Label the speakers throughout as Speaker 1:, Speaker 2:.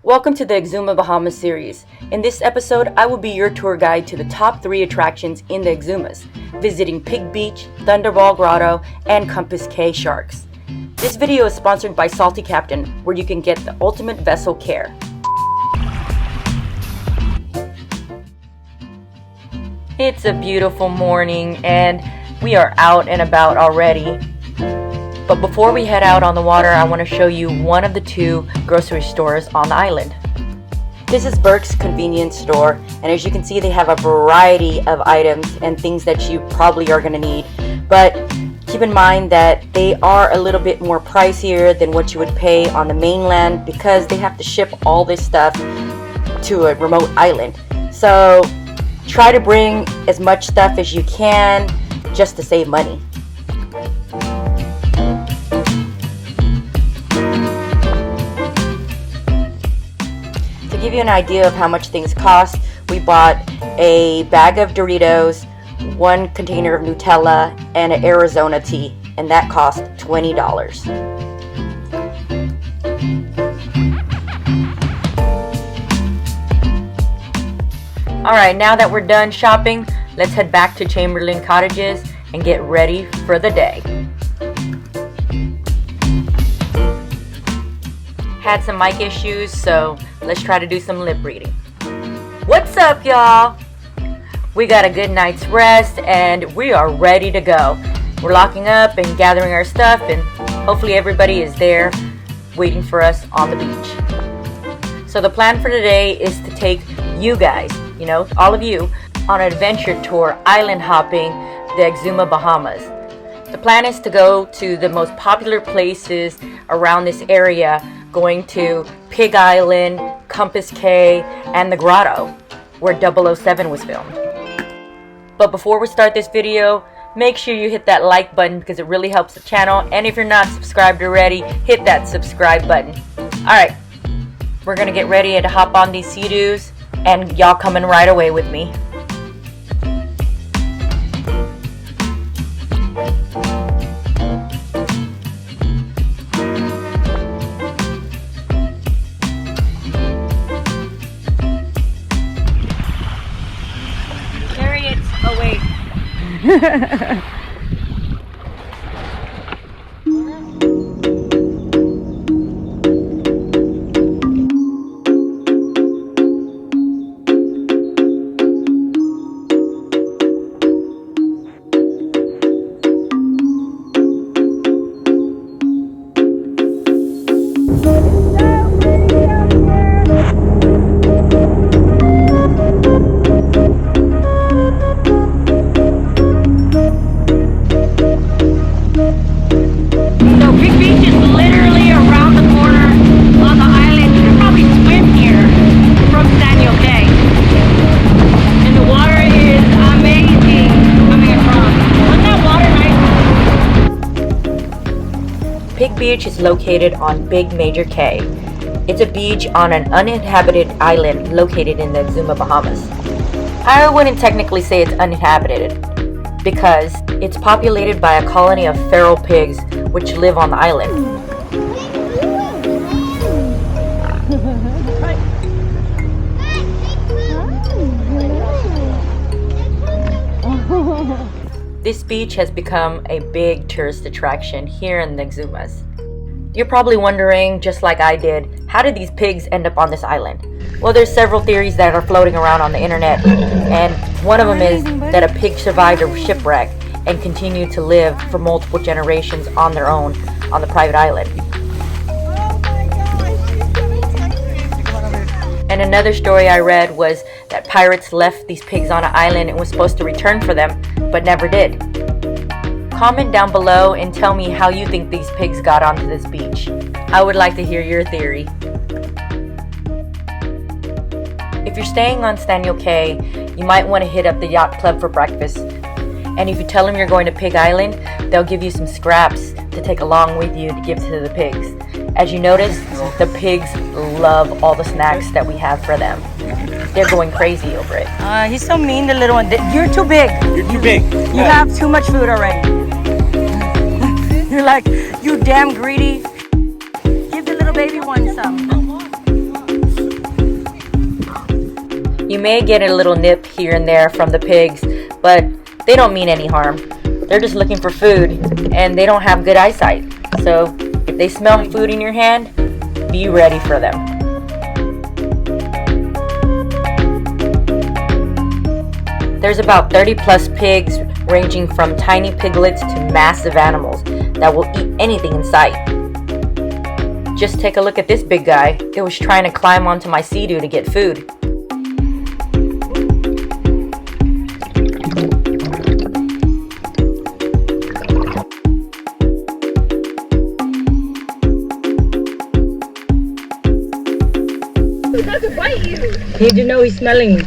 Speaker 1: Welcome to the Exuma Bahamas series. In this episode, I will be your tour guide to the top 3 attractions in the Exumas, visiting Pig Beach, Thunderball Grotto, and 𝘾𝙤𝙙𝙤𝙪 Sharks. This video is sponsored by Salty Captain, where you can get the ultimate vessel care. It's a beautiful morning and we are out and about already. But before we head out on the water, I want to show you one of the 2 grocery stores on the island. This is Burke's convenience store, and as you can see, they have a variety of items and things that you probably are going to need. But keep in mind that they are a little bit more pricier than what you would pay on the mainland because they have to ship all this stuff to a remote island. So try to bring as much stuff as you can just to save money. To give you an idea of how much things cost, we bought a bag of Doritos, 1 container of Nutella, and an Arizona tea, and that cost $20. Alright, now that we're done shopping, let's head back to Chamberlain Cottages and get ready for the day. Had some mic issues, so let's try to do some lip reading. What's up, y'all? We got a good night's rest and we are ready to go. We're locking up and gathering our stuff, and hopefully everybody is there waiting for us on the beach. So the plan for today is to take you guys, all of you, on an adventure tour island hopping the Exuma Bahamas. The plan is to go to the most popular places around this area, going to Pig Island, 𝘾𝙤𝙙𝙤𝙪 Cay, and the Grotto, where 007 was filmed. But before we start this video, make sure you hit that like button because it really helps the channel, and if you're not subscribed already, hit that subscribe button. Alright, we're gonna get ready to hop on these Seadoos, and y'all coming right away with me. Oh wait. Pig Beach is located on Big Major Cay. It's a beach on an uninhabited island located in the Exuma Bahamas. I wouldn't technically say it's uninhabited because it's populated by a colony of feral pigs which live on the island. This beach has become a big tourist attraction here in the Exumas. You're probably wondering, just like I did, how did these pigs end up on this island? Well, there's several theories that are floating around on the internet, and one of them is that a pig survived a shipwreck and continued to live for multiple generations on their own on the private island. And another story I read was that pirates left these pigs on an island and was supposed to return for them, but never did. Comment down below and tell me how you think these pigs got onto this beach. I would like to hear your theory. If you're staying on Staniel Cay, you might want to hit up the yacht club for breakfast. And if you tell them you're going to Pig Island, they'll give you some scraps to take along with you to give to the pigs. As you notice, the pigs love all the snacks that we have for them. They're going crazy over it.
Speaker 2: He's so mean, the little one. You're too big.
Speaker 3: You're too big.
Speaker 2: You have too much food already. You're like, you damn greedy. Give the little baby one some.
Speaker 1: You may get a little nip here and there from the pigs, but they don't mean any harm. They're just looking for food, and they don't have good eyesight. So if they smell food in your hand, be ready for them. There's about 30 plus pigs, ranging from tiny piglets to massive animals that will eat anything in sight. Just take a look at this big guy. It was trying to climb onto my Seadoo to get food.
Speaker 2: That could bite you. Need to know he's smelling.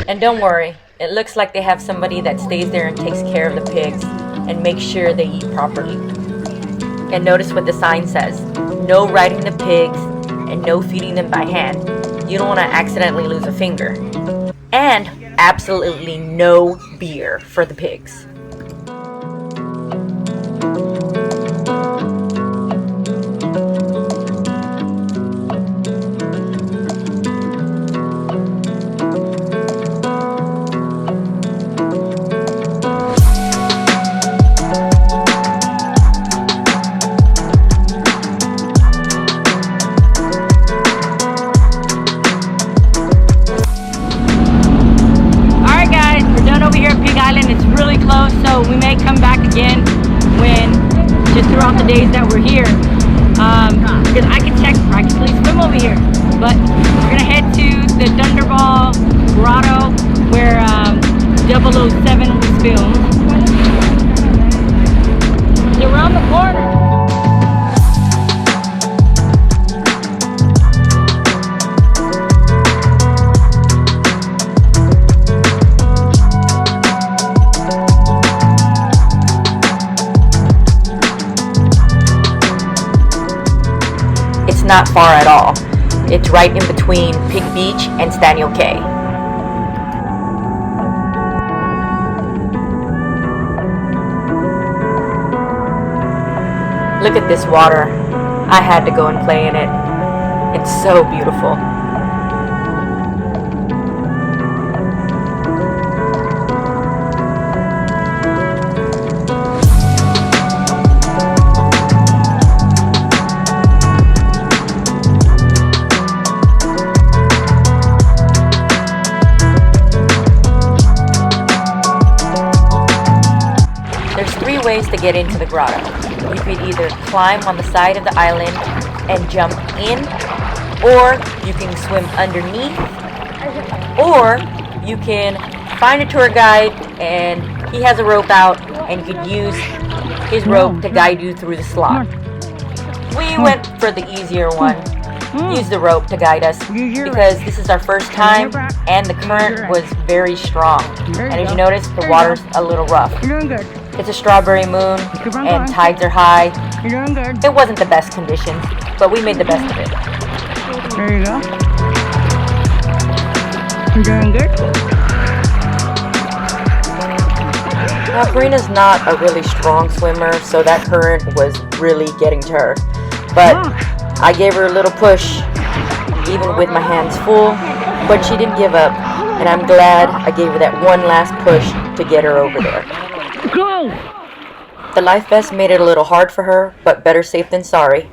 Speaker 1: And don't worry, it looks like they have somebody that stays there and takes care of the pigs and makes sure they eat properly. And notice what the sign says: no riding the pigs and no feeding them by hand. You don't want to accidentally lose a finger. And absolutely no beer for the pigs.
Speaker 2: So we may come back again just throughout the days that we're here, because I can practically swim over here. But we're gonna head to the Thunderball Grotto where 007 was filmed. It's around the corner.
Speaker 1: Not far at all. It's right in between Pig Beach and Staniel Cay. Look at this water. I had to go and play in it. It's so beautiful. Ways to get into the grotto. You could either climb on the side of the island and jump in, or you can swim underneath, or you can find a tour guide and he has a rope out and you could use his rope to guide you through the slot. We went for the easier one. Use the rope to guide us because this is our first time and the current was very strong. And as you notice, the water's a little rough. It's a strawberry moon and tides are high. It wasn't the best conditions, but we made the best of it.
Speaker 2: There you go. You're doing good.
Speaker 1: Now, Karina's not a really strong swimmer, so that current was really getting to her. But I gave her a little push, even with my hands full, but she didn't give up. And I'm glad I gave her that one last push to get her over there.
Speaker 2: Go!
Speaker 1: The life vest made it a little hard for her, but better safe than sorry.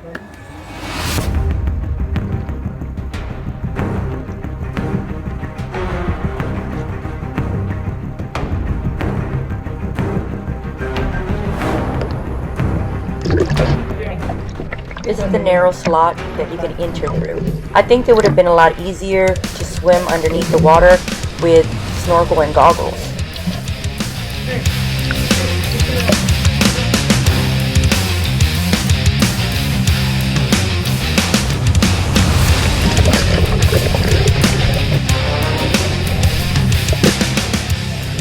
Speaker 1: This is the narrow slot that you can enter through. I think it would have been a lot easier to swim underneath the water with snorkel and goggles.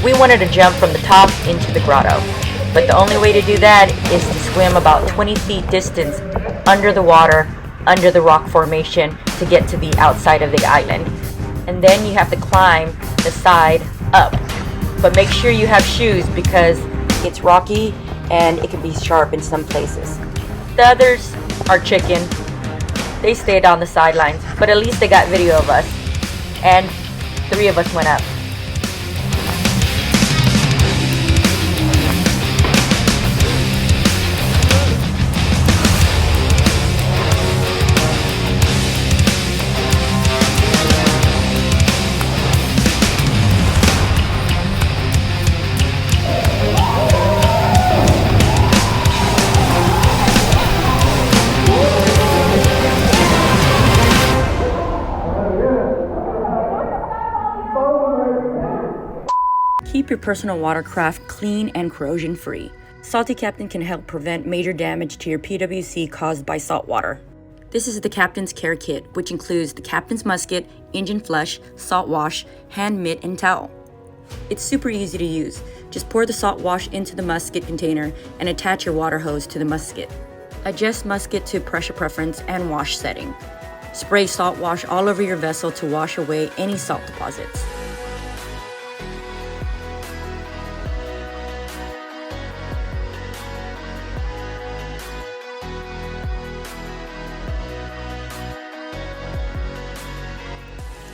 Speaker 1: We wanted to jump from the top into the grotto, but the only way to do that is to swim about 20 feet distance under the water, under the rock formation to get to the outside of the island. And then you have to climb the side up. But make sure you have shoes because it's rocky and it can be sharp in some places. The others are chicken. They stayed on the sidelines, but at least they got video of us. And 3 of us went up. Keep your personal watercraft clean and corrosion free. Salty Captain can help prevent major damage to your PWC caused by salt water. This is the Captain's Care Kit, which includes the Captain's Musket, engine flush, salt wash, hand mitt, and towel. It's super easy to use. Just pour the salt wash into the musket container and attach your water hose to the musket. Adjust musket to pressure preference and wash setting. Spray salt wash all over your vessel to wash away any salt deposits.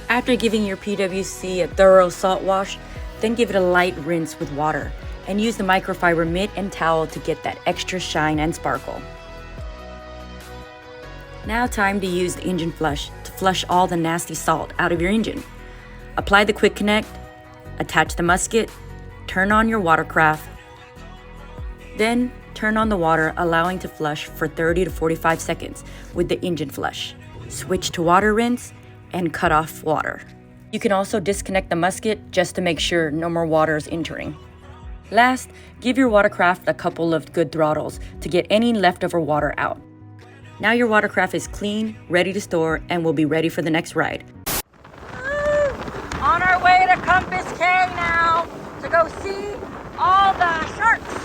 Speaker 1: After giving your PWC a thorough salt wash, then give it a light rinse with water and use the microfiber mitt and towel to get that extra shine and sparkle. Now time to use the engine flush to flush all the nasty salt out of your engine. Apply the quick connect, attach the musket, turn on your watercraft, then turn on the water, allowing to flush for 30 to 45 seconds with the engine flush. Switch to water rinse and cut off water. You can also disconnect the musket just to make sure no more water is entering. Last, give your watercraft a couple of good throttles to get any leftover water out. Now your watercraft is clean, ready to store, and will be ready for the next ride.
Speaker 2: On our way to Compass Cay now to go see all the sharks.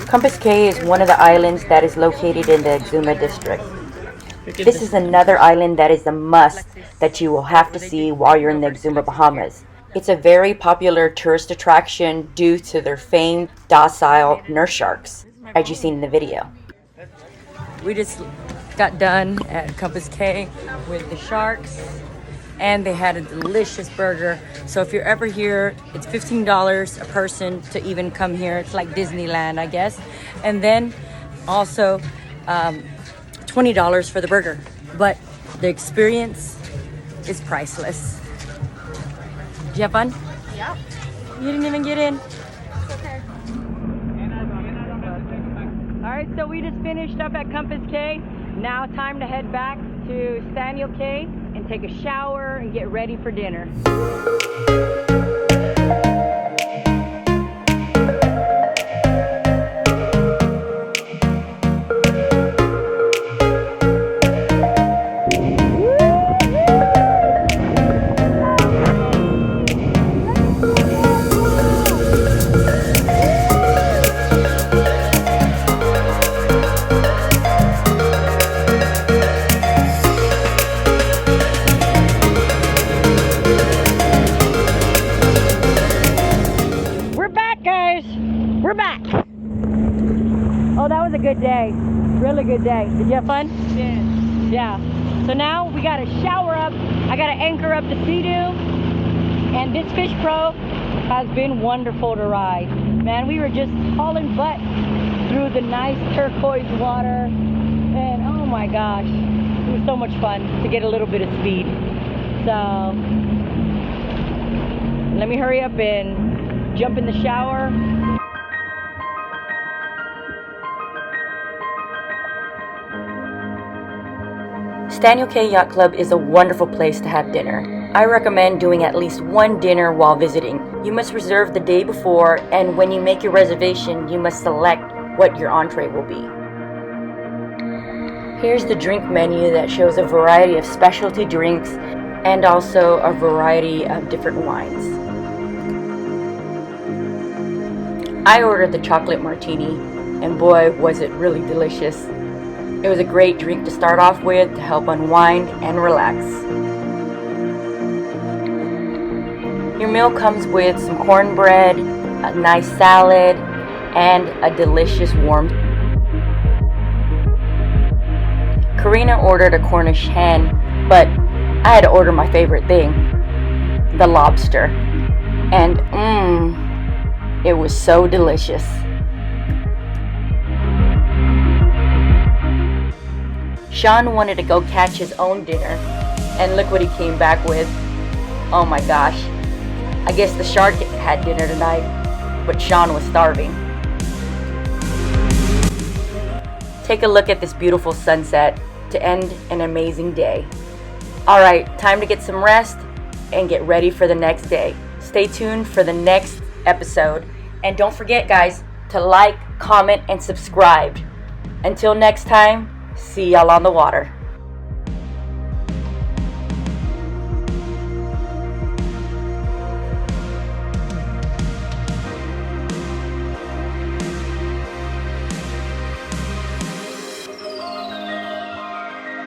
Speaker 1: Compass Cay is one of the islands that is located in the Exuma district. This is another island that is a must that you will have to see while you're in the Exuma Bahamas. It's a very popular tourist attraction due to their famed docile nurse sharks, as you've seen in the video.
Speaker 2: We just got done at Compass Cay with the sharks, and they had a delicious burger. So if you're ever here, it's $15 a person to even come here. It's like Disneyland, I guess. And then also $20 for the burger. But the experience is priceless. Did you have fun?
Speaker 3: Yeah.
Speaker 2: You didn't even get in.
Speaker 3: It's okay.
Speaker 2: All right. Alright, so we just finished up at Compass Cay. Now time to head back to Staniel Cay and take a shower and get ready for dinner. We're back. Oh, that was a good day. Really good day. Did you have fun? Yeah. So now we got to shower up. I got to anchor up the Seadoo. And this Fish Pro has been wonderful to ride. Man, we were just hauling butt through the nice turquoise water. And oh my gosh, it was so much fun to get a little bit of speed. So let me hurry up and jump in the shower.
Speaker 1: Staniel Cay Yacht Club is a wonderful place to have dinner. I recommend doing at least one dinner while visiting. You must reserve the day before, and when you make your reservation, you must select what your entree will be. Here's the drink menu that shows a variety of specialty drinks and also a variety of different wines. I ordered the chocolate martini, and boy was it really delicious. It was a great drink to start off with to help unwind and relax. Your meal comes with some cornbread, a nice salad, and a delicious warm. Karina ordered a Cornish hen, but I had to order my favorite thing, the lobster. And it was so delicious. Sean wanted to go catch his own dinner, and look what he came back with. Oh my gosh. I guess the shark had dinner tonight, but Sean was starving. Take a look at this beautiful sunset to end an amazing day. Alright, time to get some rest and get ready for the next day. Stay tuned for the next episode. And don't forget, guys, to like, comment, and subscribe. Until next time, see y'all on the water.